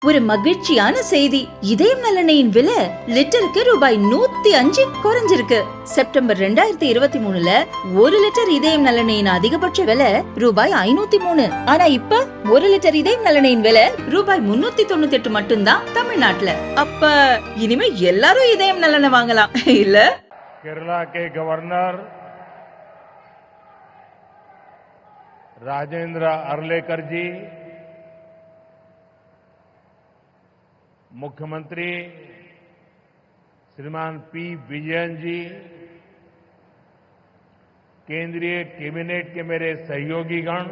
ஒரு மகிழ்ச்சியான செய்தி. இதயம் நல்லெண்ணெயின் விலை லிட்டருக்கு ரூபாய் 105 குறைஞ்சிருக்கு. செப்டம்பர் 2023ல 1 லிட்டர் இதயம் நல்லெண்ணெயின் அதிகபட்ச விலை ரூபாய் 503. ஆனா இப்ப 1 லிட்டர் இதயம் நல்லெண்ணெயின் விலை ரூபாய் 398 மட்டும்தான் தமிழ்நாட்டுல. அப்ப இனிமே எல்லாரும் இதயம் நல்லெண்ணெய் வாங்கலாம் இல்ல? केरला के गवर्नर राजेंद्र अर्लेकर जी, मुख्यमंत्री श्रीमान पी विजयन जी, केंद्रीय कैबिनेट के मेरे सहयोगीगण,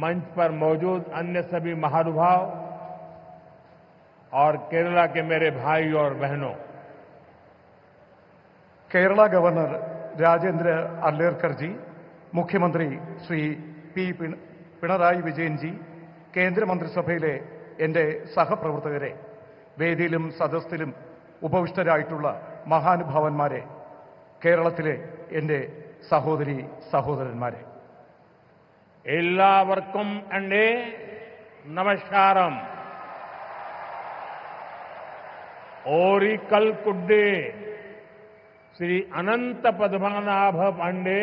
मंच पर मौजूद अन्य सभी महानुभाव और केरला के मेरे भाई और बहनों, केरला गवर्नर राजेंद्र अर्लेकर जी, मुख्यमंत्री श्री पी पिणराई विजयन जी, കേന്ദ്ര മന്ത്രിസഭയിലെ എൻ്റെ സഹപ്രവർത്തകരെ, വേദിയിലും സദസ്സിലും ഉപവിഷ്ടരായിട്ടുള്ള മഹാനുഭാവന്മാരെ, കേരളത്തിലെ എൻ്റെ സഹോദരി സഹോദരന്മാരെ, എല്ലാവർക്കും എൻ്റെ നമസ്കാരം. ओरिकल कुड्डे श्री अनंत पद्मनाभ पांडे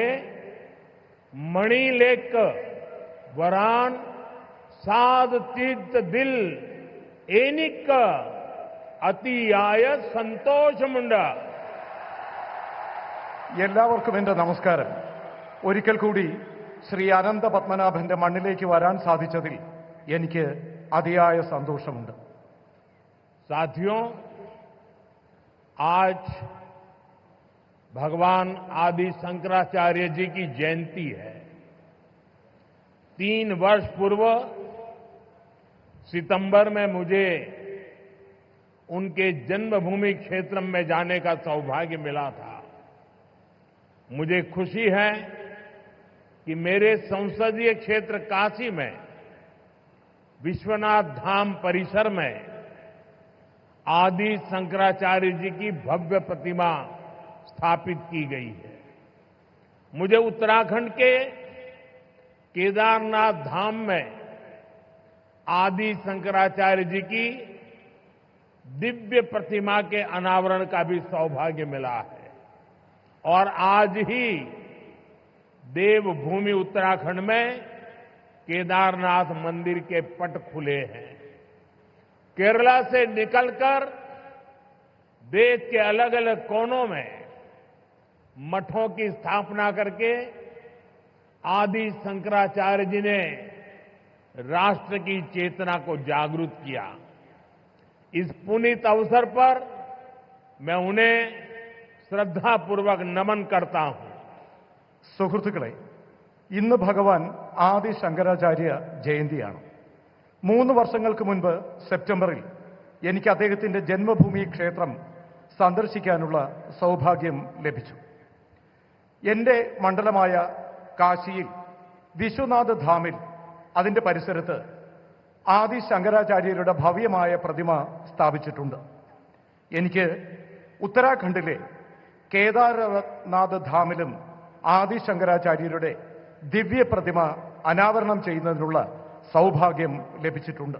मणिलेक वरान साध तीर्थ दिल एनिक अतियाय സന്തോഷമുണ്ട്. എല്ലാവർക്കും എൻ്റെ നമസ്കാരം. ഒരിക്കൽ കൂടി ശ്രീ അനന്ത പത്മനാഭന്റെ മണ്ണിലേക്ക് വരാൻ സാധിച്ചതിൽ എനിക്ക് അതിയായ സന്തോഷമുണ്ട്. साथियों, आज भगवान आदि शंकराचार्य जी की जयंती है. 3 वर्ष पूर्व सितंबर में मुझे उनके जन्मभूमि क्षेत्र में जाने का सौभाग्य मिला था. मुझे खुशी है कि मेरे संसदीय क्षेत्र काशी में विश्वनाथ धाम परिसर में आदि शंकराचार्य जी की भव्य प्रतिमा स्थापित की गई है. मुझे उत्तराखंड के केदारनाथ धाम में आदि शंकराचार्य जी की दिव्य प्रतिमा के अनावरण का भी सौभाग्य मिला है. और आज ही देवभूमि उत्तराखंड में केदारनाथ मंदिर के पट खुले हैं. केरला से निकलकर देश के अलग अलग कोनों में मठों की स्थापना करके आदि शंकराचार्य जी ने राष्ट्र की चेतना को जागृत किया. इस पुनीत अवसर पर मैं उन्हें श्रद्धापूर्वक नमन करता हूं. സുഹൃത്തുക്കളെ, ഇന്ന് ഭഗവാൻ ആദി ശങ്കരാചാര്യ ജയന്തിയാണ്. 3 വർഷങ്ങൾക്ക് മുൻപ് സെപ്റ്റംബറിൽ എനിക്ക് അദ്ദേഹത്തിന്റെ ജന്മഭൂമി ക്ഷേത്രം സന്ദർശിക്കാനുള്ള സൗഭാഗ്യം ലഭിച്ചു. എന്റെ മണ്ഡലമായ കാശിയിൽ വിശ്വനാഥ് ധാമിൽ അതിന്റെ പരിസരത്ത് ആദി ശങ്കരാചാര്യരുടെ ഭവ്യമായ പ്രതിമ സ്ഥാപിച്ചിട്ടുണ്ട്. എനിക്ക് ഉത്തരാഖണ്ഡിലെ കേദാരനാഥ് ധാമിലും ആദി ശങ്കരാചാര്യരുടെ ദിവ്യ പ്രതിമ അനാവരണം ചെയ്യുന്നതിനുള്ള സൗഭാഗ്യം ലഭിച്ചിട്ടുണ്ട്.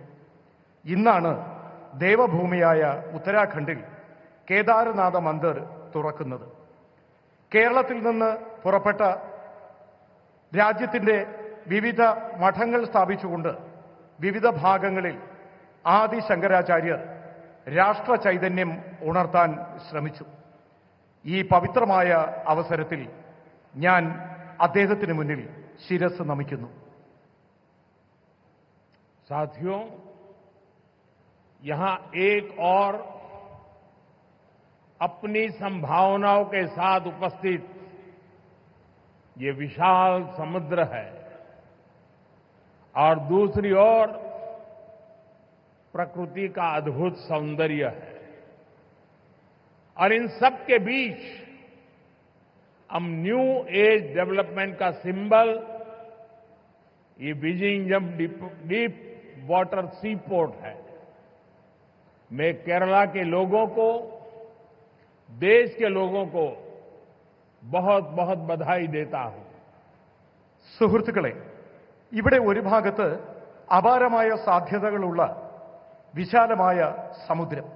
ഇന്നാണ് ദേവഭൂമിയായ ഉത്തരാഖണ്ഡിൽ കേദാരനാഥ മന്ദിർ തുറക്കുന്നത്. കേരളത്തിൽ നിന്ന് പുറപ്പെട്ട രാജ്യത്തിന്റെ വിവിധ മഠങ്ങൾ സ്ഥാപിച്ചുകൊണ്ട് വിവിധ ഭാഗങ്ങളിൽ ആദി ശങ്കരാചാര്യർ രാഷ്ട്ര ചൈതന്യം ഉണർത്താൻ ശ്രമിച്ചു. ഈ പവിത്രമായ അവസരത്തിൽ ഞാൻ അദ്ദേഹത്തിന് മുന്നിൽ ശിരസ് നമിക്കുന്നു. साथियों, यहां एक और अपनी संभावनाओं के साथ उपस्थित ये विशाल समुद्र है और दूसरी ओर प्रकृति का अद्भुत सौंदर्य है. और इन सब के बीच हम न्यू एज डेवलपमेंट का सिंबल ये विजिंगम डीप वाटर सी पोर्ट है. मैं केरला के लोगों को, देश के लोगों को बहुत बहुत बधाई देता हूं. സുഹൃത്തുക്കളെ, ഇവിടെ ഒരു ഭാഗത്ത് അപാരമായ സാധ്യതകളുള്ള വിശാലമായ സമുദ്രം,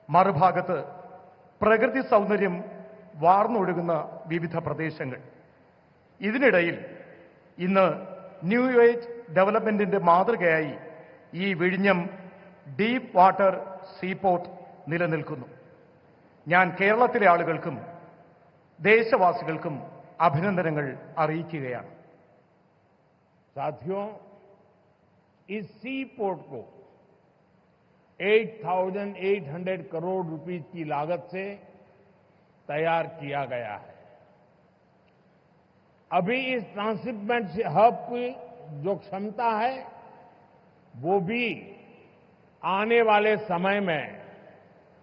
മറുഭാഗത്ത് പ്രകൃതി സൗന്ദര്യം വാർന്നൊഴുകുന്ന വിവിധ പ്രദേശങ്ങൾ. ഇതിനിടയിൽ ഇന്ന് ന്യൂ ഏജ് ഡെവലപ്മെന്റിന്റെ മാതൃകയായി ഈ വിഴിഞ്ഞം ഡീപ്പ് വാട്ടർ സീപോർട്ട് നിലനിൽക്കുന്നു. ഞാൻ കേരളത്തിലെ ആളുകൾക്കും ദേശവാസികൾക്കും അഭിനന്ദനങ്ങൾ അറിയിക്കുകയാണ്. साथियों, इस सी पोर्ट को 8,800 करोड़ रुपीस की लागत से तैयार किया गया है. अभी इस ट्रांसशिपमेंट हब की जो क्षमता है वो भी आने वाले समय में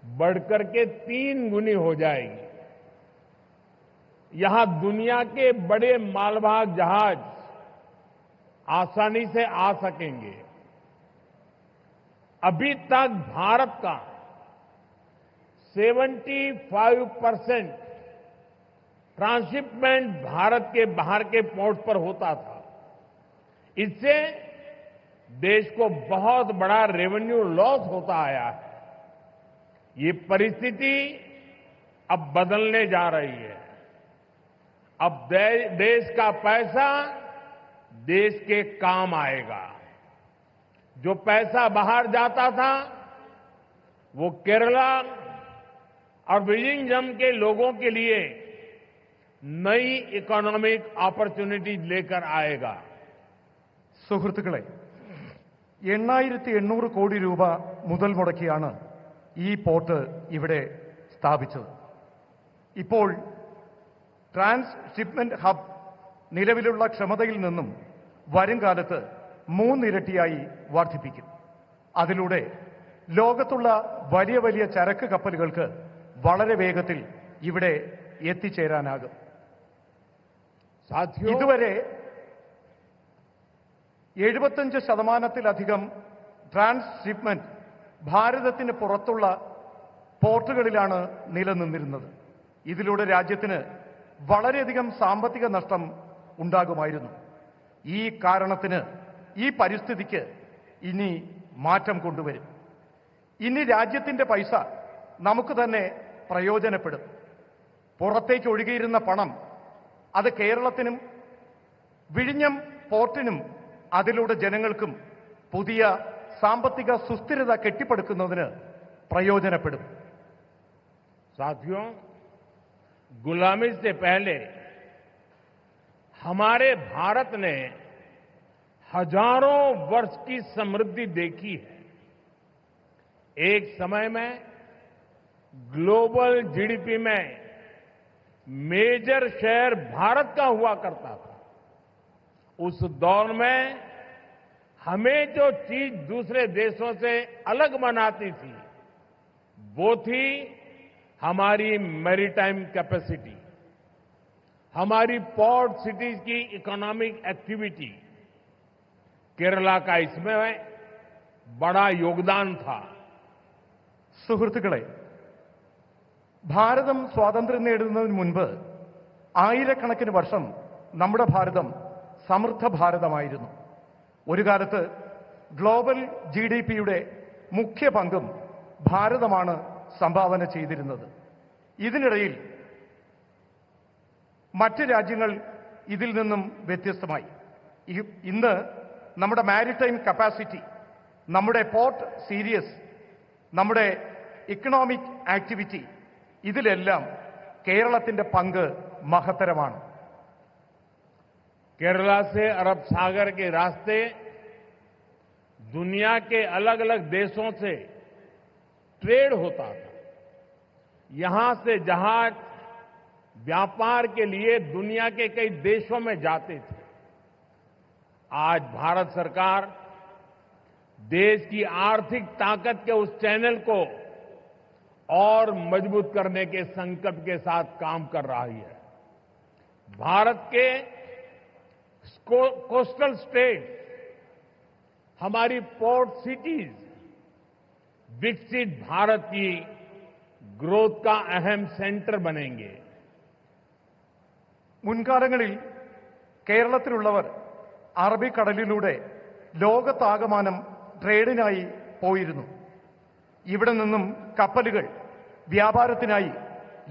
बढ़कर के 3 गुनी हो जाएगी. यहां दुनिया के बड़े मालवाहक जहाज आसानी से आ सकेंगे. अभी तक भारत का 75% ट्रांसशिपमेंट भारत के बाहर के पोर्ट पर होता था. इससे देश को बहुत बड़ा रेवेन्यू लॉस होता आया है. ये परिस्थिति अब बदलने जा रही है. अब देश का पैसा देश के काम आएगा. जो पैसा बाहर जाता था वो केरला और विलिंगम के लोगों के लिए नई इकोनॉमिक अपॉर्चुनिटीज लेकर आएगा. സുഹൃത്തുക്കളെ, 8,800 കോടി രൂപ മുതൽ മുടക്കിയാണ് ഈ പോർട്ട് ഇവിടെ സ്ഥാപിച്ചത്. ഇപ്പോൾ ട്രാൻസ്ഷിപ്മെന്റ് ഹബ് നിലവിലുള്ള ക്ഷമതയിൽ നിന്നും വരും കാലത്ത് 3 ഇരട്ടിയായി വർദ്ധിപ്പിക്കും. അതിലൂടെ ലോകത്തുള്ള വലിയ വലിയ ചരക്ക് കപ്പലുകൾക്ക് വളരെ വേഗത്തിൽ ഇവിടെ എത്തിച്ചേരാനാകും. ഇതുവരെ 75%-ലധികം ട്രാൻസ്ഷിപ്മെന്റ് ഭാരതത്തിന് പുറത്തുള്ള പോർട്ടുകളിലാണ് നിലനിന്നിരുന്നത്. ഇതിലൂടെ രാജ്യത്തിന് വളരെയധികം സാമ്പത്തിക നഷ്ടം ഉണ്ടാകുമായിരുന്നു. ഈ കാരണത്തിന്, ഈ പരിസ്ഥിതിക്ക് ഇനി മാറ്റം കൊണ്ടുവരും. ഇനി രാജ്യത്തിന്റെ പൈസ നമുക്ക് തന്നെ പ്രയോജനപ്പെടും. പുറത്തേക്ക് ഒഴുകിയിരുന്ന പണം അത് കേരളത്തിനും വിഴിഞ്ഞം പോർട്ടിനും അതിലൂടെ ജനങ്ങൾക്കും പുതിയ സാമ്പത്തിക സുസ്ഥിരത കെട്ടിപ്പടുക്കുന്നതിന് പ്രയോജനപ്പെടും. साथियों, गुलामी से पहले हमारे भारत ने हजारों वर्ष की समृद्धि देखी है. एक समय में ग्लोबल जीडीपी में मेजर शेयर भारत का हुआ करता था. उस दौर में हमें जो चीज दूसरे देशों से अलग बनाती थी वो थी हमारी मैरीटाइम कैपेसिटी, हमारी पोर्ट सिटीज की इकोनॉमिक एक्टिविटी. केरला का इसमें बड़ा योगदान था. സുഹൃത്തുക്കളെ, ഭാരതം സ്വാതന്ത്ര്യം നേടുന്നതിന് മുൻപ് ആയിരക്കണക്കിന് വർഷം നമ്മുടെ ഭാരതം സമൃദ്ധ ഭാരതമായിരുന്നു. ഒരു കാലത്ത് ഗ്ലോബൽ GDPയുടെ മുഖ്യ പങ്കും ഭാരതമാണ് സംഭാവന ചെയ്തിരുന്നത്. ഇതിനിടയിൽ മറ്റ് രാജ്യങ്ങൾ ഇതിൽ നിന്നും വ്യത്യസ്തമായി. ഇന്ന് നമ്മുടെ മാരിടൈം കപ്പാസിറ്റി, നമ്മുടെ പോർട്ട് സീരീസ്, നമ്മുടെ ഇക്കണോമിക് ആക്ടിവിറ്റി, ഇതിലെല്ലാം കേരളത്തിന്റെ പങ്ക് മഹത്തരമാണ്. केरला से अरब सागर के रास्ते दुनिया के अलग अलग देशों से ट्रेड होता था. यहां से जहाज व्यापार के लिए दुनिया के कई देशों में जाते थे. आज भारत सरकार देश की आर्थिक ताकत के उस चैनल को और मजबूत करने के संकल्प के साथ काम कर रही है. भारत के कोस्टल स्टेट, हमारी पोर्ट सिटीज विकसित भारत की ग्रोथ का अहम सेंटर बनेंगे. മുൻകാലങ്ങളിൽ കേരളത്തിലുള്ളവർ അറബിക്കടലിലൂടെ ലോകത്താകമാനം ട്രേഡിനായി പോയിരുന്നു. ഇവിടെ നിന്നും കപ്പലുകൾ വ്യാപാരത്തിനായി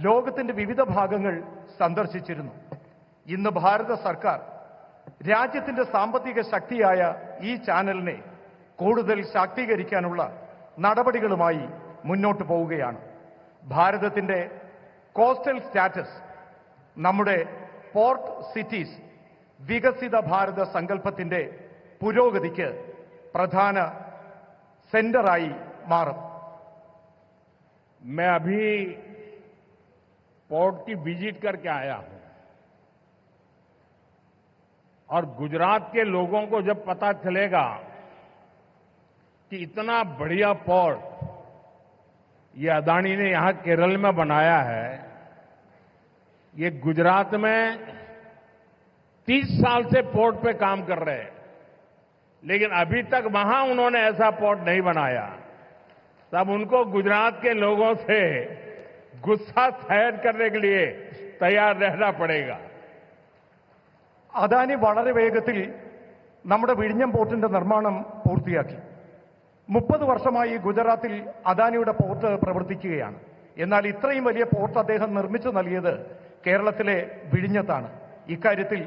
ലോകത്തിന്റെ വിവിധ ഭാഗങ്ങൾ സന്ദർശിച്ചിരുന്നു. ഇന്ന് ഭാരത സർക്കാർ രാജ്യത്തിന്റെ സാമ്പത്തിക ശക്തിയായ ഈ ചാനലിനെ കൂടുതൽ ശാക്തീകരിക്കാനുള്ള നടപടികളുമായി മുന്നോട്ട് പോവുകയാണ്. ഭാരതത്തിന്റെ കോസ്റ്റൽ സ്റ്റാറ്റസ് നമ്മുടെ പോർട്ട് സിറ്റീസ് വികസിത ഭാരത സങ്കല്പത്തിന്റെ പുരോഗതിക്ക് പ്രധാന സെന്ററായി മാറും. मैं अभी पोर्ट की विजिट करके आया हूं और गुजरात के लोगों को जब पता चलेगा कि इतना बढ़िया पोर्ट ये अदानी ने यहां केरल में बनाया है, ये गुजरात में 30 साल से पोर्ट पे काम कर रहे हैं, लेकिन अभी तक वहां उन्होंने ऐसा पोर्ट नहीं बनाया, तब उनको गुजरात के लोगों से गुस्सा सहन करने के लिए तैयार रहना पड़ेगा. അദാനി വളരെ വേഗത്തിൽ നമ്മുടെ വിഴിഞ്ഞം പോർട്ടിന്റെ നിർമ്മാണം പൂർത്തിയാക്കി. 30 വർഷമായി ഗുജറാത്തിൽ അദാനിയുടെ പോർട്ട് പ്രവർത്തിക്കുകയാണ്. എന്നാൽ ഇത്രയും വലിയ പോർട്ട് അദ്ദേഹം നിർമ്മിച്ചു നൽകിയത് കേരളത്തിലെ വിഴിഞ്ഞത്താണ്. ഇക്കാര്യത്തിൽ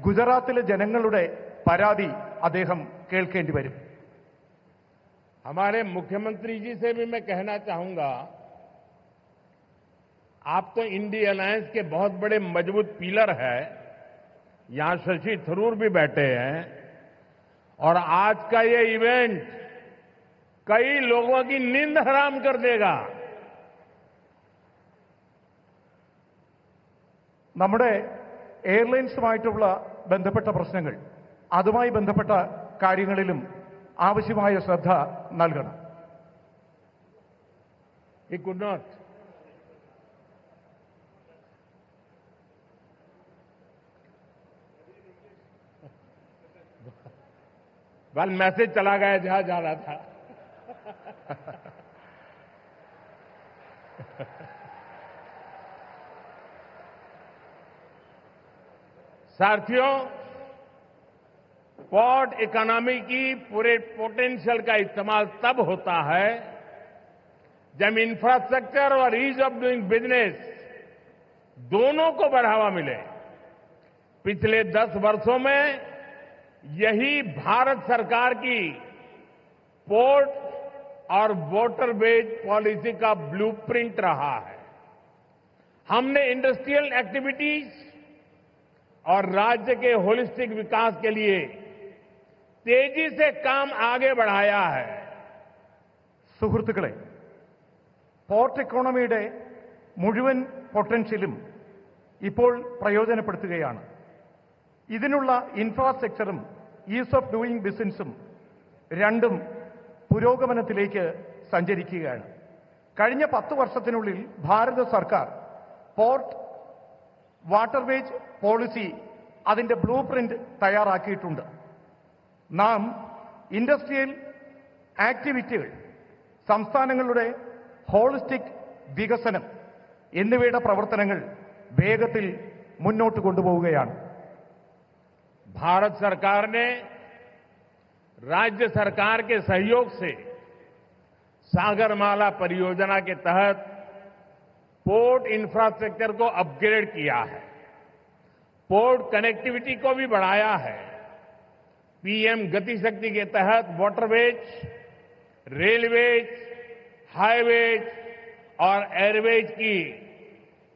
ഗുജറാത്തിലെ ജനങ്ങളുടെ പരാതി അദ്ദേഹം കേൾക്കേണ്ടി വരും. हमारे मुख्यमंत्री जी से भी मैं कहना चाहूंगा, आप तो इंडी अलायंस के बहुत बड़े मजबूत पिलर हैं. यहां शशि थरूर भी बैठे हैं और आज का ये इवेंट कई लोगों की नींद हराम कर देगा. നമ്മുടെ എയർലൈൻസുമായിട്ടുള്ള ബന്ധപ്പെട്ട പ്രശ്നങ്ങൾ, അതുമായി ബന്ധപ്പെട്ട കാര്യങ്ങളിലും ആവശ്യമായ ശ്രദ്ധ നൽകണം. He could not. Well message चला गया जहां जा रहा था. साथियों, पोर्ट इकोनॉमी की पूरे पोटेंशियल का इस्तेमाल तब होता है जब इंफ्रास्ट्रक्चर और ईज ऑफ डूइंग बिजनेस दोनों को बढ़ावा मिले. पिछले 10 वर्षों में यही भारत सरकार की पोर्ट और वाटरवेज पॉलिसी का ब्लूप्रिंट रहा है. हमने इंडस्ट्रियल एक्टिविटीज और राज्य के होलिस्टिक विकास के लिए तेजी से काम आगे बढ़ाया है. സുഹൃത്തുക്കളെ, പോർട്ട് ഇക്കോണമിയുടെ മുഴുവൻ പൊട്ടൻഷ്യലും ഇപ്പോൾ പ്രയോജനപ്പെടുത്തുകയാണ്. ഇതിനുള്ള ഇൻഫ്രാസ്ട്രക്ചറും ഈസ് ഓഫ് ഡൂയിങ് ബിസിനസ്സും രണ്ടും പുരോഗമനത്തിലേക്ക് സഞ്ചരിക്കുകയാണ്. കഴിഞ്ഞ 10 വർഷത്തിനുള്ളിൽ ഭാരത സർക്കാർ പോർട്ട് വാട്ടർവേജ് പോളിസി അതിന്റെ ബ്ലൂ പ്രിന്റ് തയ്യാറാക്കിയിട്ടുണ്ട്. നാം ഇൻഡസ്ട്രിയൽ ആക്ടിവിറ്റികൾ, സംസ്ഥാനങ്ങളുടെ ഹോളിസ്റ്റിക് വികസനം എന്നിവയുടെ പ്രവർത്തനങ്ങൾ വേഗത്തിൽ മുന്നോട്ട് കൊണ്ടുപോവുകയാണ്. भारत सरकार ने राज्य सरकार के सहयोग से सागरमाला परियोजना के तहत पोर्ट इंफ्रास्ट्रक्चर को अपग्रेड किया है, पोर्ट कनेक्टिविटी को भी बढ़ाया है. पीएम गति शक्ति के तहत वाटरवेज, रेलवेज, हाईवेज और एयरवेज की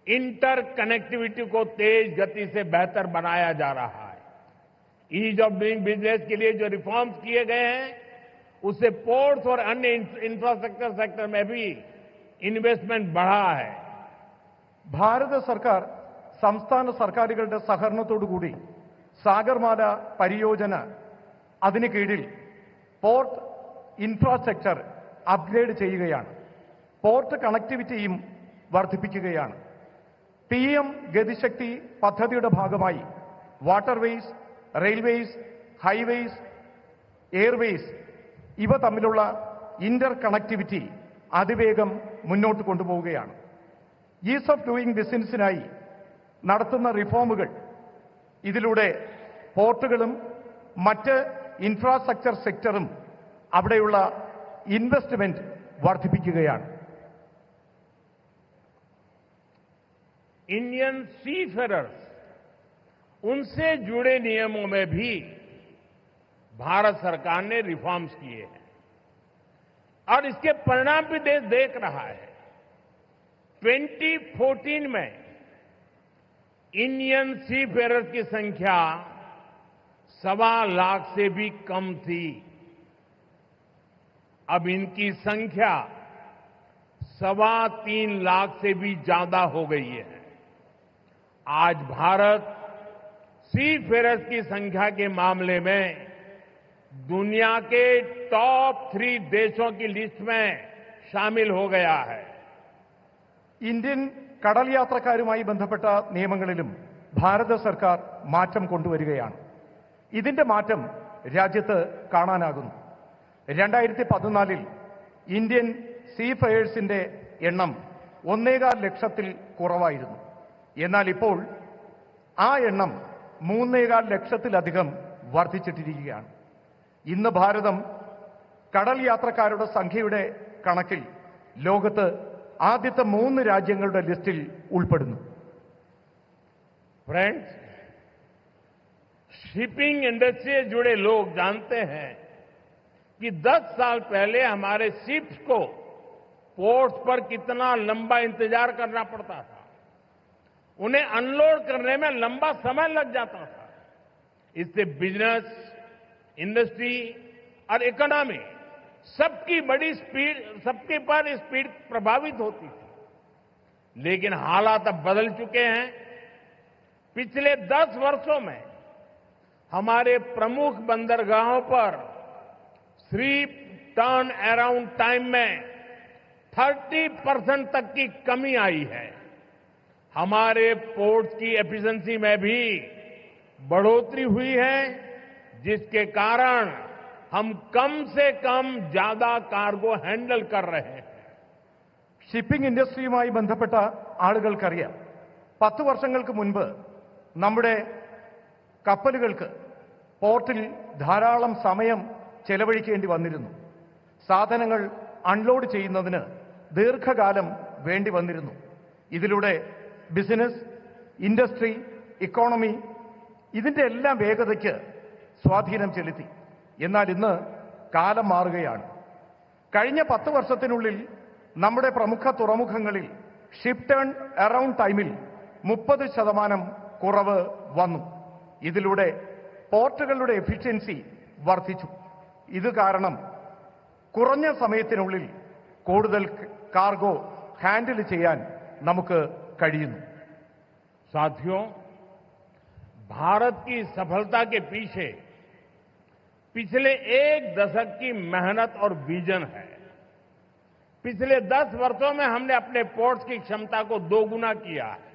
इंटर कनेक्टिविटी को तेज गति से बेहतर बनाया जा रहा है. ईज ऑफ डूइंग बिजनेस के लिए जो रिफॉर्म्स किए गए हैं, उससे पोर्ट्स और अन्य इंफ्रास्ट्रक्चर सेक्टर में भी इन्वेस्टमेंट बढ़ा है. ഭാരത സർക്കാർ സംസ്ഥാന സർക്കാരുകളുടെ സഹകരണത്തോടുകൂടി സാഗർമാല പരിയോജന അതിന് കീഴിൽ പോർട്ട് ഇൻഫ്രാസ്ട്രക്ചർ അപ്ഗ്രേഡ് ചെയ്യുകയാണ്. പോർട്ട് കണക്ടിവിറ്റിയും വർദ്ധിപ്പിക്കുകയാണ്. PM ഗതിശക്തി പദ്ധതിയുടെ ഭാഗമായി വാട്ടർവേസ്, റെയിൽവേസ്, ഹൈവേസ്, എയർവേസ് ഇവ തമ്മിലുള്ള ഇന്റർ കണക്ടിവിറ്റി അതിവേഗം മുന്നോട്ട് കൊണ്ടുപോവുകയാണ്. ഈസ് ഓഫ് ഡൂയിങ് ബിസിനസിനായി നടത്തുന്ന റിഫോമുകൾ ഇതിലൂടെ പോർട്ടുകളും മറ്റ് ഇൻഫ്രാസ്ട്രക്ചർ സെക്ടറും അവിടെയുള്ള ഇൻവെസ്റ്റ്മെന്റ് വർദ്ധിപ്പിക്കുകയാണ്. इंडियन सीफेरर्स उनसे जुड़े नियमों में भी भारत सरकार ने रिफॉर्म्स किए हैं और इसके परिणाम भी देश देख रहा है. 2014 में इंडियन सीफेरर्स की संख्या 1.25 लाख से भी कम थी. अब इनकी संख्या 3.25 लाख से भी ज्यादा हो गई है. आज भारत सीफेरर्स की संख्या के मामले में दुनिया के टॉप 3 देशों की लिस्ट में शामिल हो गया है. ഇന്ത്യൻ കടൽ യാത്രക്കാരുമായി ബന്ധപ്പെട്ട നിയമങ്ങളിലും ഭാരത സർക്കാർ മാറ്റം കൊണ്ടുവരികയാണ്. ഇതിന്റെ മാറ്റം രാജ്യത്ത് കാണാനാകുന്നു. 2014 ഇന്ത്യൻ സീഫെയേഴ്സിന്റെ എണ്ണം 1.25 ലക്ഷത്തിൽ കുറവായിരുന്നു. എന്നാൽ ഇപ്പോൾ ആ എണ്ണം 3.25 ലക്ഷത്തിലധികം വർദ്ധിച്ചിട്ടിരിക്കുകയാണ്. ഇന്ന് ഭാരതം കടൽ യാത്രക്കാരുടെ സംഖ്യയുടെ കണക്കിൽ ലോകത്ത് ആദ്യത്തെ 3 രാജ്യങ്ങളുടെ ലിസ്റ്റിൽ ഉൾപ്പെടുന്നു. फ्रेंड्स, शिपिंग इंडस्ट्री से जुड़े लोग जानते हैं कि 10 साल पहले हमारे शिप्स को पोर्ट्स पर कितना लंबा इंतजार करना पड़ता था. उन्हें अनलोड करने में लंबा समय लग जाता था. इससे बिजनेस, इंडस्ट्री और इकोनॉमी सबकी पर स्पीड प्रभावित होती थी. लेकिन हालात अब बदल चुके हैं. पिछले 10 वर्षों में हमारे प्रमुख बंदरगाहों पर शिप टर्न अराउंड टाइम में 30% तक की कमी आई है. हमारे पोर्ट्स की एफिशिएंसी में भी बढ़ोतरी हुई है, जिसके कारण हम कम से कम ज्यादा कार्गो हैंडल कर रहे हैं. ഷിപ്പിംഗ് ഇൻഡസ്ട്രിയുമായി ബന്ധപ്പെട്ട ആളുകൾക്കറിയാം, 10 വർഷങ്ങൾക്ക് മുൻപ് നമ്മുടെ കപ്പലുകൾക്ക് പോർട്ടിൽ ധാരാളം സമയം ചെലവഴിക്കേണ്ടി വന്നിരുന്നു. സാധനങ്ങൾ അൺലോഡ് ചെയ്യുന്നതിന് ദീർഘകാലം വേണ്ടി വന്നിരുന്നു. ഇതിലൂടെ ബിസിനസ്, ഇൻഡസ്ട്രി, ഇക്കോണമി ഇതിന്റെ എല്ലാം വേഗതയ്ക്ക് സ്വാധീനം ചെലുത്തി. എന്നാൽ ഇന്ന് കാലം മാറുകയാണ്. കഴിഞ്ഞ 10 വർഷത്തിനുള്ളിൽ നമ്മുടെ പ്രമുഖ തുറമുഖങ്ങളിൽ ഷിപ്പ് ടേൺ അറൌണ്ട് ടൈമിൽ 30% കുറവ് വന്നു. ഇതിലൂടെ പോർട്ടുകളുടെ എഫിഷ്യൻസി വർദ്ധിച്ചു. ഇത് കാരണം കുറഞ്ഞ സമയത്തിനുള്ളിൽ കൂടുതൽ കാർഗോ ഹാൻഡിൽ ചെയ്യാൻ നമുക്ക് കഴിയുന്നു. साथियों, भारत की सफलता के पीछे पिछले 1 दशक की मेहनत और विजन है. पिछले 10 वर्षों में हमने अपने पोर्ट्स की क्षमता को 2 गुना किया है.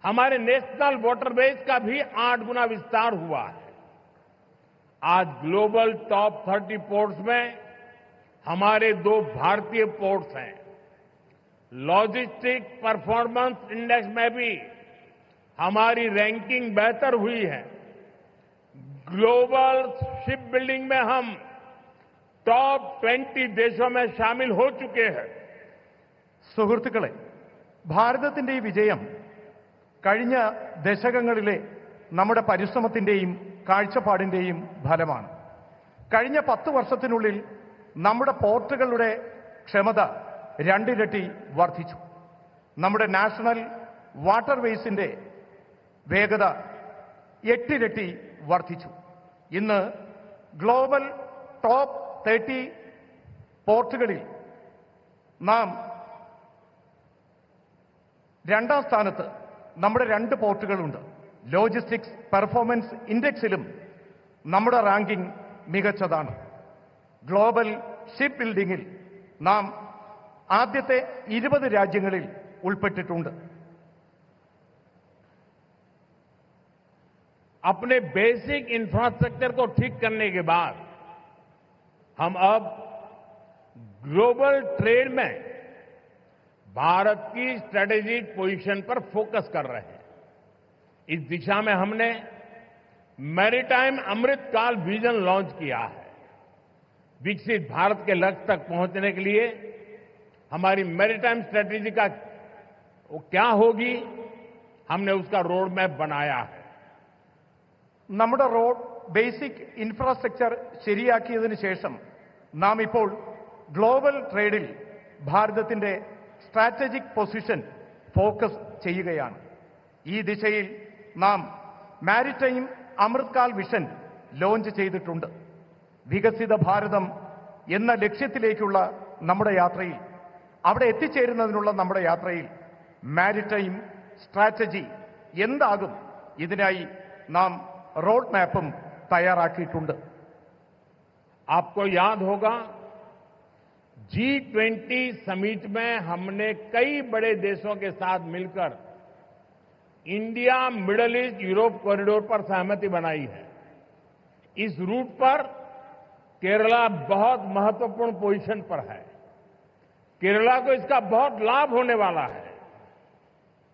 हमारे नेशनल वाटरवेज का भी 8 गुना विस्तार हुआ है. आज ग्लोबल टॉप 30 पोर्ट्स में हमारे 2 भारतीय पोर्ट्स हैं. लॉजिस्टिक परफॉर्मेंस इंडेक्स में भी हमारी रैंकिंग बेहतर हुई है. ग्लोबल शिप बिल्डिंग में हम टॉप 20 देशों में शामिल हो चुके हैं. സുഹൃത്തുക്കളെ, ഭാരതത്തിന്റെ ഈ വിജയം കഴിഞ്ഞ ദശകങ്ങളിലെ നമ്മുടെ പരിശ്രമത്തിന്റെയും കാഴ്ചപ്പാടിന്റെയും ഫലമാണ്. കഴിഞ്ഞ 10 വർഷത്തിനുള്ളിൽ നമ്മുടെ പോർട്ടുകളുടെ ക്ഷമത 2 ഇരട്ടി വർദ്ധിച്ചു. നമ്മുടെ നാഷണൽ വാട്ടർവേസിന്റെ വേഗത 8 ഇരട്ടി വർദ്ധിച്ചു. ഇന്ന് ഗ്ലോബൽ ടോപ്പ് 30 പോർട്ടുകളിൽ നാം 2ാം സ്ഥാനത്ത് നമ്മുടെ 2 പോർട്ടുകളുണ്ട്. ലോജിസ്റ്റിക്സ് പെർഫോമൻസ് ഇൻഡെക്സിലും നമ്മുടെ റാങ്കിംഗ് മികച്ചതാണ്. ഗ്ലോബൽ ഷിപ്പ് ബിൽഡിംഗിൽ നാം ആദ്യത്തെ 20 രാജ്യങ്ങളിൽ ഉൾപ്പെട്ടിട്ടുണ്ട്. अपने बेसिक इंफ्रास्ट्रक्चर को ठीक करने के बाद हम अब ग्लोबल ट्रेड में भारत की स्ट्रेटेजिक पोजीशन पर फोकस कर रहे हैं. इस दिशा में हमने मैरीटाइम अमृतकाल विजन लॉन्च किया है। विकसित भारत के लक्ष्य तक पहुंचने के लिए हमारी मैरीटाइम स्ट्रेटेजी का वो क्या होगी, हमने उसका रोड मैप बनाया है। നമ്മുടെ റോഡ് ബേസിക് ഇൻഫ്രാസ്ട്രക്ചർ ശരിയാക്കിയതിനു ശേഷം നാം ഇപ്പോൾ ഗ്ലോബൽ ട്രേഡിൽ ഭാരതത്തിന്റെ സ്ട്രാറ്റജിക് പൊസിഷൻ ഫോക്കസ് ചെയ്യുകയാണ്. ഈ ദിശയിൽ നാം മാരിടൈം അമൃത്കാൽ വിഷൻ ലോഞ്ച് ചെയ്തിട്ടുണ്ട്. വികസിത ഭാരതം എന്ന ലക്ഷ്യത്തിലേക്കുള്ള നമ്മുടെ യാത്രയിൽ, അവിടെ എത്തിച്ചേരുന്നതിനുള്ള നമ്മുടെ യാത്രയിൽ മാരിടൈം സ്ട്രാറ്റജി എന്താകും, ഇതിനായി നാം റോഡ് മാപ്പും തയ്യാറാക്കിയിട്ടുണ്ട്. आपको याद होगा G20 समिट में हमने कई बड़े देशों के साथ मिलकर India middle east Europe corridor पर सहमति बनाई है। इस रूट पर केरला बहुत महत्वपूर्ण पोजीशन पर है। केरला को इसका बहुत लाभ होने वाला है।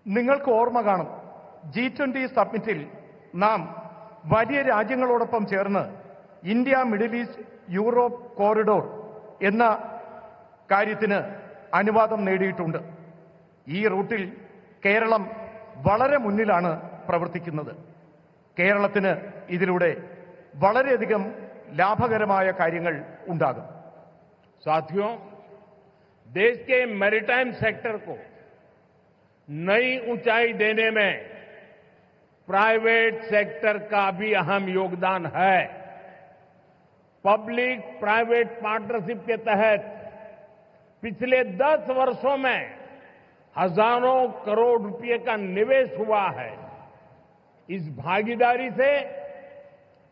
നിങ്ങൾക്ക് ഓർമ്മ കാണും, G20 സമ്മിറ്റിൽ നാം വലിയ രാജ്യങ്ങളോടൊപ്പം ചേർന്ന് India middle east Europe corridor എന്ന കാര്യത്തിന് അനുവാദം നേടിയിട്ടുണ്ട്. ഈ റൂട്ടിൽ കേരളം വളരെ മുന്നിലാണ് പ്രവർത്തിക്കുന്നത്. കേരളത്തിന് ഇതിലൂടെ വളരെയധികം ലാഭകരമായ കാര്യങ്ങൾ ഉണ്ടാകും. साथियों, देश के मैरीटाइम सेक्टर को नई ऊंचाई देने में प्राइवेट सेक्टर का भी अहम योगदान है। पब्लिक प्राइवेट पार्टनरशिप के तहत पिछले 10 वर्षों में हजारों करोड़ रुपए का निवेश हुआ है। इस भागीदारी से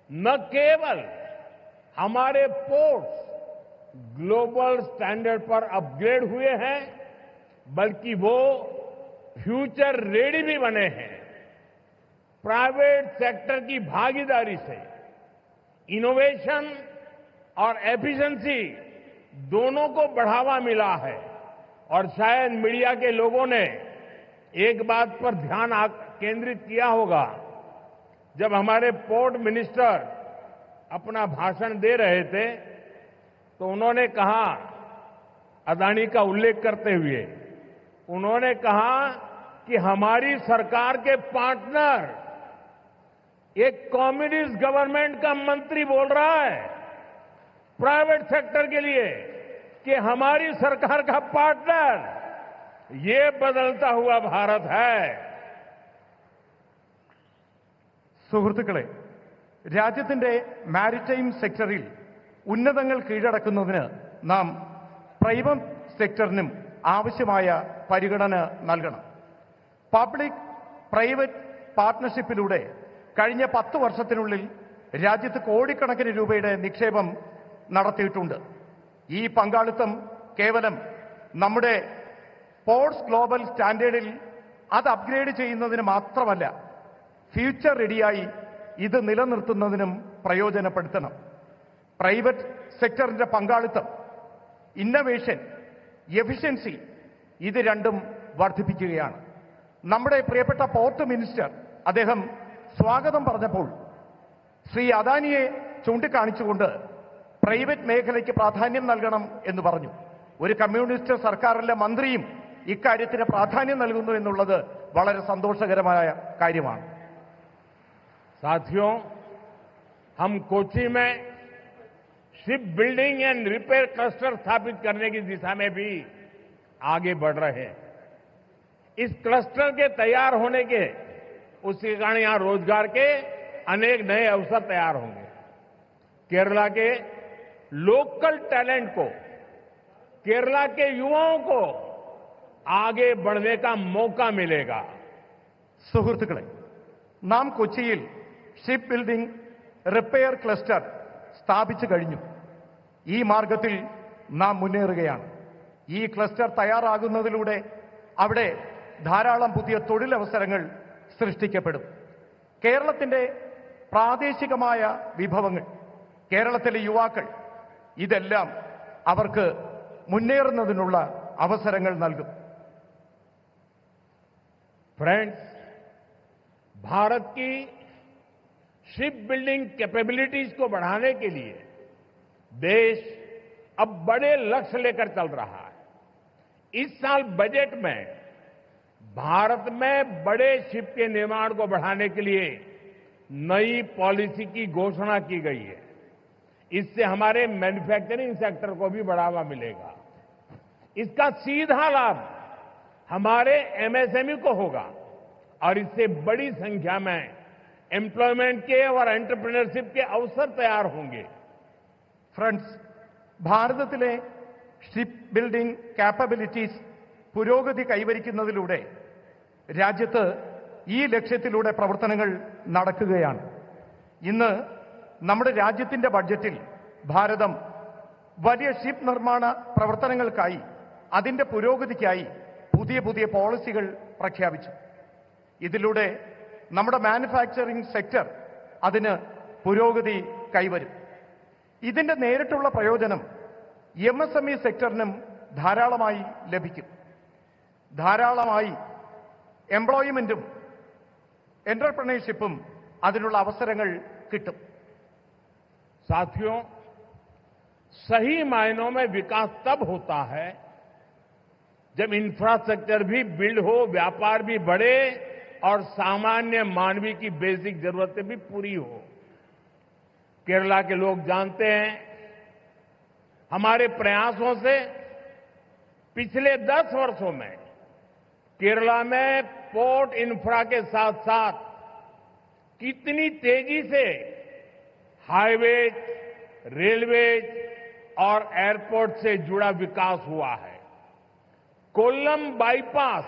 न केवल हमारे पोर्ट्स ग्लोबल स्टैंडर्ड पर अपग्रेड हुए हैं, बल्कि वो फ्यूचर रेडी भी बने हैं। प्राइवेट सेक्टर की भागीदारी से इनोवेशन और एफिशिएंसी दोनों को बढ़ावा मिला है। और शायद मीडिया के लोगों ने एक बात पर ध्यान केंद्रित किया होगा, जब हमारे पोर्ट मिनिस्टर अपना भाषण दे रहे थे तो उन्होंने कहा, अदानी का उल्लेख करते हुए उन्होंने कहा कि हमारी सरकार के पार्टनर एक कम्युनिस्ट गवर्नमेंट का मंत्री बोल रहा है प्राइवेट सेक्टर के लिए कि हमारी सरकार का पार्टनर, ये बदलता हुआ भारत है। സുഹൃത്തുക്കളെ, രാജ്യത്തിന്റെ മാരിടൈം സെക്ടറിൽ ഉന്നതങ്ങൾ കീഴടക്കുന്നതിന് നാം പ്രൈവറ്റ് സെക്ടറിനും ആവശ്യമായ പരിഗണന നൽകണം. പബ്ലിക് പ്രൈവറ്റ് പാർട്ട്ണർഷിപ്പിലൂടെ കഴിഞ്ഞ 10 വർഷത്തിനുള്ളിൽ രാജ്യത്ത് കോടിക്കണക്കിന് രൂപയുടെ നിക്ഷേപം നടത്തിയിട്ടുണ്ട്. ഈ പങ്കാളിത്തം കേവലം നമ്മുടെ പോർട്സ് ഗ്ലോബൽ സ്റ്റാൻഡേർഡിൽ അത് അപ്ഗ്രേഡ് ചെയ്യുന്നതിന് മാത്രമല്ല, ഫ്യൂച്ചർ റെഡിയായി ഇത് നിലനിർത്തുന്നതിനും പ്രയോജനപ്പെടുത്തണം. പ്രൈവറ്റ് സെക്ടറിന്റെ പങ്കാളിത്തം, ഇന്നവേഷൻ, എഫിഷ്യൻസി ഇത് രണ്ടും വർദ്ധിപ്പിക്കുകയാണ്. നമ്മുടെ പ്രിയപ്പെട്ട പോർട്ട് മിനിസ്റ്റർ അദ്ദേഹം സ്വാഗതം പറഞ്ഞപ്പോൾ ശ്രീ അദാനിയെ ചൂണ്ടിക്കാണിച്ചുകൊണ്ട് പ്രൈവറ്റ് മേഖലയ്ക്ക് പ്രാധാന്യം നൽകണം എന്ന് പറഞ്ഞു. ഒരു കമ്മ്യൂണിസ്റ്റ് സർക്കാരിലെ മന്ത്രിയും ഇക്കാര്യത്തിന് പ്രാധാന്യം നൽകുന്നു എന്നുള്ളത് വളരെ സന്തോഷകരമായ കാര്യമാണ്. साथियों, हम कोच्चि में ship building and repair cluster स्थापित करने की दिशा में भी आगे बढ़ रहे हैं। इस क्लस्टर के तैयार होने के उसके कारण यहां रोजगार के अनेक नए अवसर तैयार होंगे। केरला के लोकल टैलेंट को, केरला के युवाओं को आगे बढ़ने का मौका मिलेगा. സുഹൃത്തുക്കളെ, നാം കൊച്ചിയിൽ ഷിപ്പ് ബിൽഡിംഗ് റിപ്പയർ ക്ലസ്റ്റർ സ്ഥാപിച്ചു കഴിഞ്ഞു. ഈ മാർഗത്തിൽ നാം മുന്നേറുകയാണ്. ഈ ക്ലസ്റ്റർ തയ്യാറാകുന്നതിലൂടെ അവിടെ ധാരാളം പുതിയ തൊഴിലവസരങ്ങൾ സൃഷ്ടിക്കപ്പെടും. കേരളത്തിന്റെ പ്രാദേശികമായ വിഭവങ്ങൾ, കേരളത്തിലെ യുവാക്കൾ, ഇതെല്ലാം അവർക്ക് മുന്നേറുന്നതിനുള്ള അവസരങ്ങൾ നൽകും. फ्रेंड्स, भारत की शिप बिल्डिंग कैपेबिलिटीज को बढ़ाने के लिए देश अब बड़े लक्ष्य लेकर चल रहा है। इस साल बजट में भारत में बड़े शिप के निर्माण को बढ़ाने के लिए नई पॉलिसी की घोषणा की गई है। इससे हमारे मैन्युफैक्चरिंग सेक्टर को भी बढ़ावा मिलेगा। इसका सीधा लाभ हमारे एमएसएमई को होगा और इससे बड़ी संख्या में एम्प्लॉयमेंट के और एंटरप्रेन्योरशिप के अवसर तैयार होंगे। ഫ്രണ്ട്സ്, ഭാരതത്തിലെ ഷിപ്പ് ബിൽഡിംഗ് കാപ്പബിലിറ്റീസ് പുരോഗതി കൈവരിക്കുന്നതിലൂടെ രാജ്യത്ത് ഈ ലക്ഷ്യത്തിലൂടെ പ്രവർത്തനങ്ങൾ നടക്കുകയാണ്. ഇന്ന് നമ്മുടെ രാജ്യത്തിന്റെ ബഡ്ജറ്റിൽ ഭാരതം വലിയ ഷിപ്പ് നിർമ്മാണ പ്രവർത്തനങ്ങൾക്കായി അതിന്റെ പുരോഗതിക്കായി പുതിയ പുതിയ പോളിസികൾ പ്രഖ്യാപിച്ചു. ഇതിലൂടെ നമ്മുടെ മാനുഫാക്ചറിംഗ് സെക്ടർ അതിന് പുരോഗതി കൈവരും. ഇതിന്റെ നേരിട്ടുള്ള പ്രയോജനം എംഎസ്എംഇ സെക്ടറിനും ധാരാളമായി ലഭിക്കും. ധാരാളമായി എംപ്ലോയ്മെന്റും എന്റർപ്രണർഷിപ്പും അതിനുള്ള അവസരങ്ങൾ കിട്ടും. साथियों, सही मायनों में विकास तब होता है जब इंफ्रास्ट्रक्चर भी बिल्ड हो, व्यापार भी बढ़े और सामान्य मानवीय की बेसिक जरूरतें भी पूरी हो। केरला के लोग जानते हैं, हमारे प्रयासों से पिछले 10 वर्षों में केरला में पोर्ट इंफ्रा के साथ साथ कितनी तेजी से हाईवेज, रेलवेज और एयरपोर्ट से जुड़ा विकास हुआ है। कोल्लम बाईपास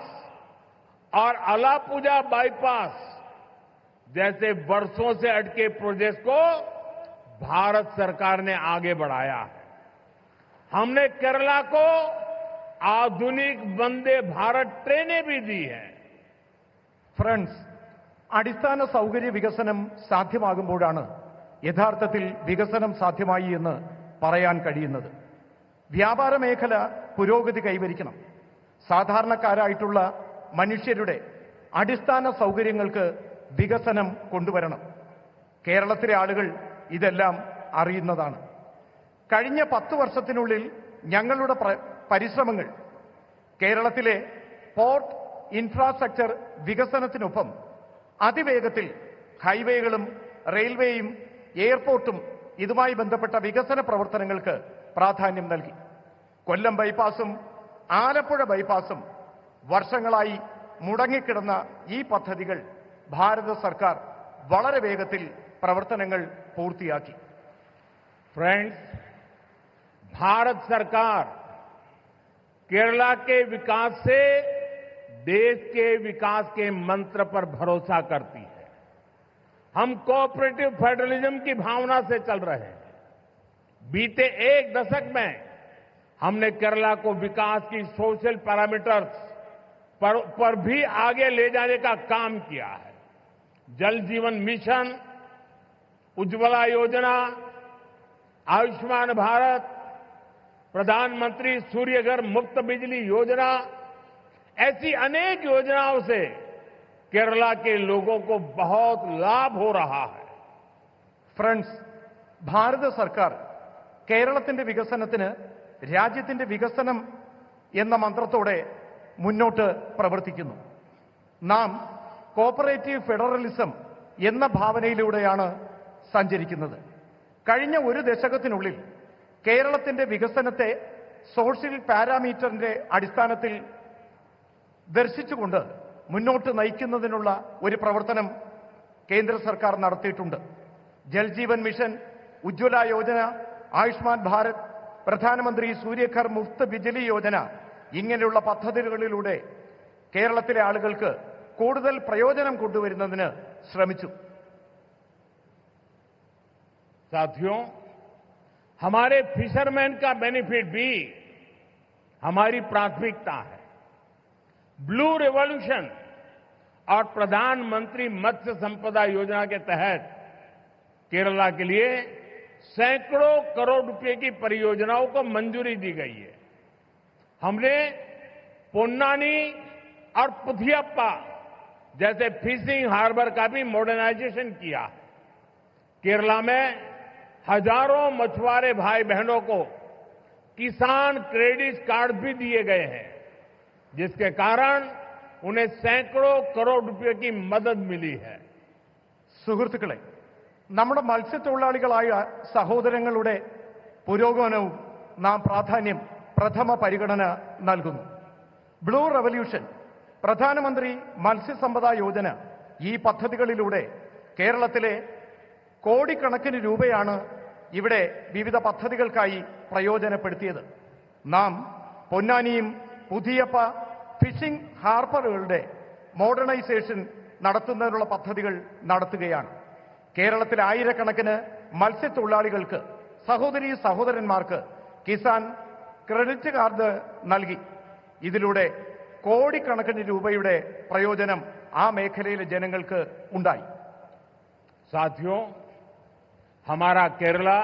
और अलापुजा बाईपास जैसे वर्षों से अटके प्रोजेक्ट को भारत सरकार ने आगे बढ़ाया है। हमने केरला को आधुनिक वंदे भारत ट्रेनें भी दी हैं। ഫ്രണ്ട്സ്, അടിസ്ഥാന സൗകര്യ വികസനം സാധ്യമാകുമ്പോഴാണ് യഥാർത്ഥത്തിൽ വികസനം സാധ്യമായി എന്ന് പറയാൻ കഴിയുന്നത്. വ്യാപാര മേഖല പുരോഗതി കൈവരിക്കണം. സാധാരണക്കാരായിട്ടുള്ള മനുഷ്യരുടെ അടിസ്ഥാന സൗകര്യങ്ങൾക്ക് വികസനം കൊണ്ടുവരണം. കേരളത്തിലെ ആളുകൾ ഇതെല്ലാം അറിയുന്നതാണ്. കഴിഞ്ഞ 10 വർഷത്തിനുള്ളിൽ ഞങ്ങളുടെ പരിശ്രമങ്ങൾ കേരളത്തിലെ പോർട്ട് ഇൻഫ്രാസ്ട്രക്ചർ വികസനത്തിനൊപ്പം അതിവേഗത്തിൽ ഹൈവേകളും റെയിൽവേയും എയർപോർട്ടും ഇതുമായി ബന്ധപ്പെട്ട വികസന പ്രവർത്തനങ്ങൾക്ക് പ്രാധാന്യം നൽകി. കൊല്ലം ബൈപ്പാസും ആലപ്പുഴ ബൈപ്പാസും വർഷങ്ങളായി മുടങ്ങിക്കിടന്ന ഈ പദ്ധതികൾ ഭാരത സർക്കാർ വളരെ വേഗത്തിൽ പ്രവർത്തനങ്ങൾ പൂർത്തിയാക്കി. फ्रेंड्स, भारत सरकार केरला के विकास से देश के विकास के मंत्र पर भरोसा करती है। हम कोऑपरेटिव फेडरलिज्म की भावना से चल रहे हैं। बीते 1 दशक में हमने केरला को विकास की सोशल पैरामीटर्स पर भी आगे ले जाने का काम किया है। जल जीवन मिशन, उज्ज्वला योजना, आयुष्मान भारत, प्रधानमंत्री सूर्यघर मुफ्त बिजली योजना, ऐसी अनेक योजनाओं से केरला के लोगों को बहुत लाभ हो रहा है. ഫ്രണ്ട്സ്, ഭാരത സർക്കാർ കേരളത്തിന്റെ വികസനത്തിന് രാജ്യത്തിന്റെ വികസനം എന്ന മന്ത്രത്തോടെ മുന്നോട്ട് പ്രവർത്തിക്കുന്നു. നാം കോപ്പറേറ്റീവ് ഫെഡറലിസം എന്ന ഭാവനയിലൂടെയാണ് സഞ്ചരിക്കുന്നത്. കഴിഞ്ഞ 1 ദശകത്തിനുള്ളിൽ കേരളത്തിന്റെ വികസനത്തെ സോഷ്യൽ പാരാമീറ്ററിന്റെ അടിസ്ഥാനത്തിൽ ദർശിച്ചുകൊണ്ട് മുന്നോട്ട് നയിക്കുന്നതിനുള്ള ഒരു പ്രവർത്തനം കേന്ദ്ര സർക്കാർ നടത്തിയിട്ടുണ്ട്. ജൽജീവൻ മിഷൻ, ഉജ്ജ്വല യോജന, ആയുഷ്മാൻ ഭാരത്, പ്രധാനമന്ത്രി സൂര്യഘർ മുഫ്ത് ബിജ്ലി യോജന ഇങ്ങനെയുള്ള പദ്ധതികളിലൂടെ കേരളത്തിലെ ആളുകൾക്ക് കൂടുതൽ പ്രയോജനം കൊണ്ടുവരുന്നതിന് ശ്രമിച്ചു. साथियों, हमारे फिशरमैन का बेनिफिट भी हमारी प्राथमिकता है. ब्लू रिवॉल्यूशन और प्रधानमंत्री मत्स्य संपदा योजना के तहत केरला के लिए सैकड़ों करोड़ रुपए की परियोजनाओं को मंजूरी दी गई है. हमने पोन्नानी और पुथियप्पा जैसे फिशिंग हार्बर का भी मॉडर्नाइजेशन किया है. केरला में हजारों मछुआरे भाई बहनों को किसान क्रेडिट कार्ड भी दिए गए हैं, जिसके कारण उन्हें सैकड़ों करोड़ रुपए की मदद मिली है। സുഹൃത്തുക്കളെ, നമ്മുടെ മത്സ്യത്തൊഴിലാളികളായ സഹോദരങ്ങളുടെ പുരോഗമനവും നാം പ്രഥമ പരിഗണന നൽകുന്നു. ബ്ലൂ റവല്യൂഷൻ, പ്രധാനമന്ത്രി മത്സ്യസമ്പദാ യോജന, ഈ പദ്ധതികളിലൂടെ കേരളത്തിലെ കോടിക്കണക്കിന് രൂപയാണ് ഇവിടെ വിവിധ പദ്ധതികൾക്കായി പ്രയോജനപ്പെടുത്തിയത്. നാം പൊന്നാനിയും പുതിയപ്പ ഫിഷിംഗ് ഹാർബറുകളുടെ മോഡേണൈസേഷൻ നടത്തുന്നതിനുള്ള പദ്ധതികൾ നടത്തുകയാണ്. കേരളത്തിലെ ആയിരക്കണക്കിന് മത്സ്യത്തൊഴിലാളികൾക്ക്, സഹോദരീ സഹോദരന്മാർക്ക് കിസാൻ ക്രെഡിറ്റ് കാർഡ് നൽകി. ഇതിലൂടെ കോടിക്കണക്കിന് രൂപയുടെ പ്രയോജനം ആ മേഖലയിലെ ജനങ്ങൾക്ക് ഉണ്ടായി. साथियों, हमारा केरला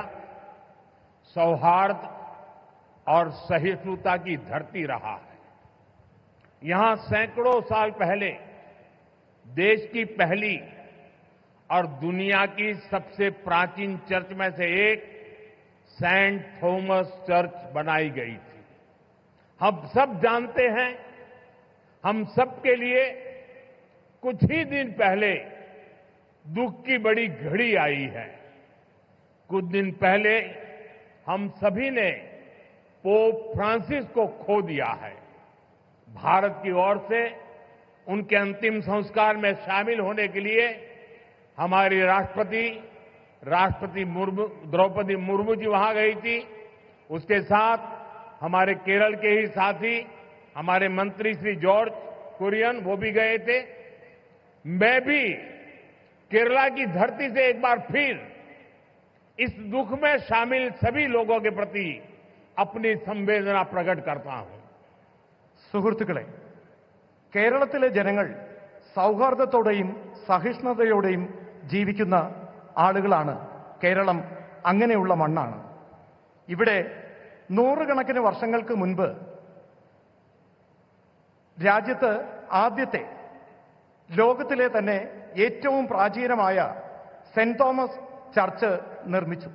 सौहार्द और सहिष्णुता की धरती रहा है। यहां सैकड़ों साल पहले देश की पहली और दुनिया की सबसे प्राचीन चर्च में से एक सेंट थॉमस चर्च बनाई गई थी। हम सब जानते हैं, हम सबके लिए कुछ ही दिन पहले दुख की बड़ी घड़ी आई है। कुछ दिन पहले हम सभी ने पोप फ्रांसिस को खो दिया है। भारत की ओर से उनके अंतिम संस्कार में शामिल होने के लिए हमारी राष्ट्रपति द्रौपदी मुर्मू जी वहां गई थी। उसके साथ हमारे केरल के ही साथी, हमारे मंत्री श्री जॉर्ज कुरियन, वो भी गए थे। मैं भी केरला की धरती से एक बार फिर इस दुख में शामिल सभी लोगों के प्रति अपनी संवेदना प्रकट करता हूं। സുഹൃത്തുക്കളെ, കേരളത്തിലെ ജനങ്ങൾ സൗഹാർദ്ദത്തോടെയും സഹിഷ്ണുതയോടെയും ജീവിക്കുന്ന ആളുകളാണ്. കേരളം അങ്ങനെയുള്ള മണ്ണാണ്. ഇവിടെ നൂറുകണക്കിന് വർഷങ്ങൾക്ക് മുൻപ് രാജ്യത്ത് ആദ്യത്തെ, ലോകത്തിലെ തന്നെ ഏറ്റവും പ്രാചീനമായ സെന്റ് തോമസ് ചർച്ച് നിർമ്മിച്ചു.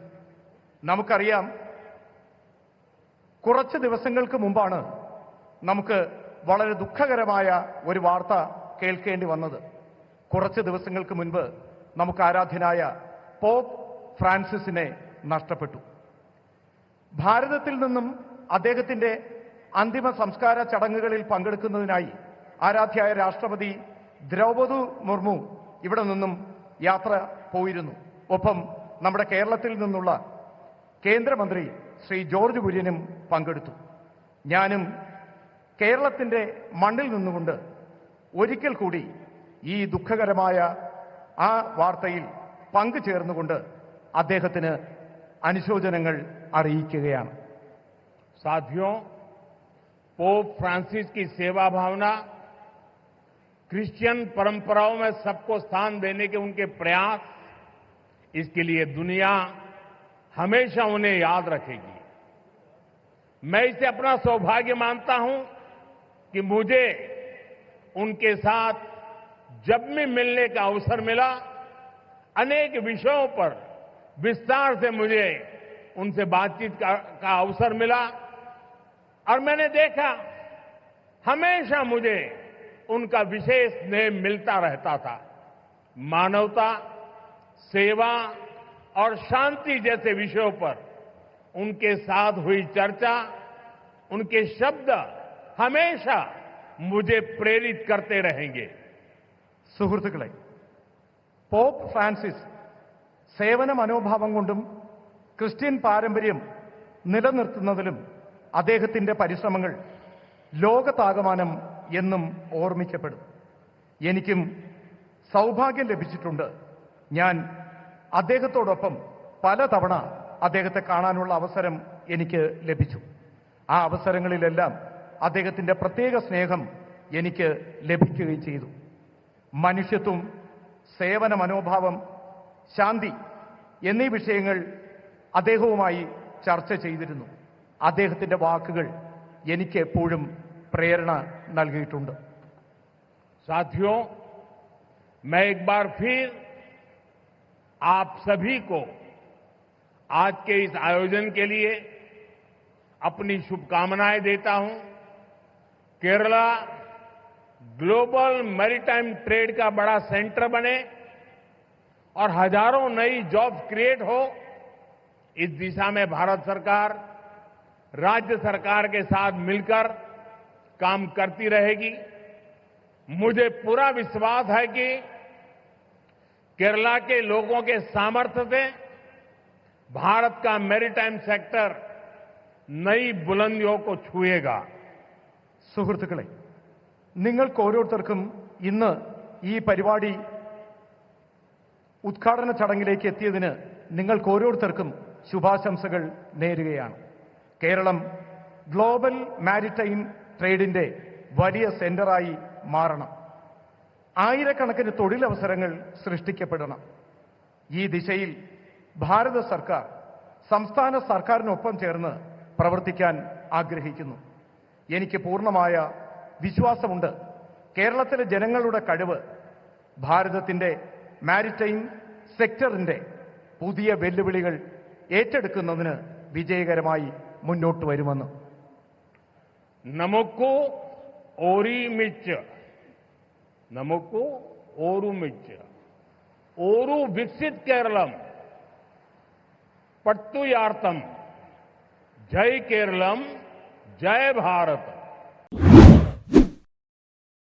നമുക്കറിയാം, കുറച്ച് ദിവസങ്ങൾക്ക് മുമ്പാണ് നമുക്ക് വളരെ ദുഃഖകരമായ ഒരു വാർത്ത കേൾക്കേണ്ടി വന്നത്. കുറച്ച് ദിവസങ്ങൾക്ക് മുൻപ് നമുക്ക് ആരാധ്യനായ പോപ്പ് ഫ്രാൻസിസിനെ നഷ്ടപ്പെട്ടു. ഭാരതത്തിൽ നിന്നും അദ്ദേഹത്തിന്റെ അന്തിമ സംസ്കാര ചടങ്ങുകളിൽ പങ്കെടുക്കുന്നതിനായി ആരാധ്യയായ രാഷ്ട്രപതി ദ്രൗപദി മുർമു ഇവിടെ നിന്നും യാത്ര പോയിരുന്നു. ഒപ്പം നമ്മുടെ കേരളത്തിൽ നിന്നുള്ള കേന്ദ്രമന്ത്രി ശ്രീ ജോർജ് കുര്യനും പങ്കെടുത്തു. ഞാനും കേരളത്തിന്റെ മണ്ണിൽ നിന്നുകൊണ്ട് ഒരിക്കൽ കൂടി ഈ ദുഃഖകരമായ ആ വാർത്തയിൽ പങ്കുചേർന്നുകൊണ്ട് അദ്ദേഹത്തിന് അനുശോചനങ്ങൾ അറിയിക്കുകയാണ്. साथियों, पोप फ्रांसिस की सेवा भावना, क्रिश्चियन परंपराओं में सबको स्थान देने के उनके प्रयास, इसके लिए दुनिया हमेशा उन्हें याद रखेगी। मैं इसे अपना सौभाग्य मानता हूं कि मुझे उनके साथ जब भी मिलने का अवसर मिला, अनेक विषयों पर विस्तार से मुझे उनसे बातचीत का अवसर मिला और मैंने देखा हमेशा मुझे उनका विशेष स्नेह मिलता रहता था। मानवता, सेवा और शांति जैसे विषयों पर उनके साथ हुई चर्चा, उनके शब्द हमेशा मुझे प्रेरित करते रहेंगे। സുഹൃത്തുക്കളെ, പോപ്പ് ഫ്രാൻസിസ് സേവന മനോഭാവം കൊണ്ടും ക്രിസ്ത്യൻ പാരമ്പര്യം നിലനിർത്തുന്നതിലും അദ്ദേഹത്തിന്റെ പരിശ്രമങ്ങൾ ലോകത്താകമാനം എന്നും ഓർമ്മിക്കപ്പെടും. എനിക്കും സൗഭാഗ്യം ലഭിച്ചിട്ടുണ്ട്. ഞാൻ അദ്ദേഹത്തോടൊപ്പം പലതവണ അദ്ദേഹത്തെ കാണാനുള്ള അവസരം എനിക്ക് ലഭിച്ചു. ആ അവസരങ്ങളിലെല്ലാം അദ്ദേഹത്തിന്റെ പ്രത്യേക സ്നേഹം എനിക്ക് ലഭിക്കുകയും ചെയ്തു. മനുഷ്യത്വം, സേവന മനോഭാവം, ശാന്തി എന്നീ വിഷയങ്ങൾ അദ്ദേഹവുമായി ചർച്ച ചെയ്തിരുന്നു. അദ്ദേഹത്തിന്റെ വാക്കുകൾ എനിക്ക് എപ്പോഴും പ്രേരണ നൽകിയിട്ടുണ്ട്. साथियों, मैं एक बार फिर आप सभी को आज के इस आयोजन के लिए अपनी शुभकामनाएं देता हूं। केरला ग्लोबल मैरीटाइम ट्रेड का बड़ा सेंटर बने और हजारों नई जॉब्स क्रिएट हो, इस दिशा में भारत सरकार राज्य सरकार के साथ मिलकर काम करती रहेगी। मुझे पूरा विश्वास है कि केरला के लोगों के सामर्थ्य से भारत का मैरीटाइम सेक्टर नई बुलंदियों को छुएगा। സുഹൃത്തുക്കളെ, നിങ്ങൾക്ക് ഓരോരുത്തർക്കും ഇന്ന് ഈ പരിപാടി ഉദ്ഘാടന ചടങ്ങിലേക്ക് എത്തിയതിന് നിങ്ങൾക്ക് ഓരോരുത്തർക്കും ശുഭാശംസകൾ നേരുകയാണ്. കേരളം ഗ്ലോബൽ മാരിടൈം ട്രേഡിന്റെ വലിയ സെന്ററായി മാറണം. ആയിരക്കണക്കിന് തൊഴിലവസരങ്ങൾ സൃഷ്ടിക്കപ്പെടണം. ഈ ദിശയിൽ ഭാരത സർക്കാർ സംസ്ഥാന സർക്കാരിനൊപ്പം ചേർന്ന് പ്രവർത്തിക്കാൻ ആഗ്രഹിക്കുന്നു. എനിക്ക് പൂർണ്ണമായ വിശ്വാസമുണ്ട് കേരളത്തിലെ ജനങ്ങളുടെ കഴിവ് ഭാരതത്തിന്റെ മാരിടൈം സെക്ടറിന്റെ പുതിയ വെല്ലുവിളികൾ ഏറ്റെടുക്കുന്നതിന് വിജയകരമായി മുന്നോട്ട് വരുമെന്ന്. നമുക്ക് ഓരുമിച്ച് ഓരു വികസിത് കേരളം പടുത്തുയർത്താം. ജയ് കേരളം, ജയ് ഭാരത്.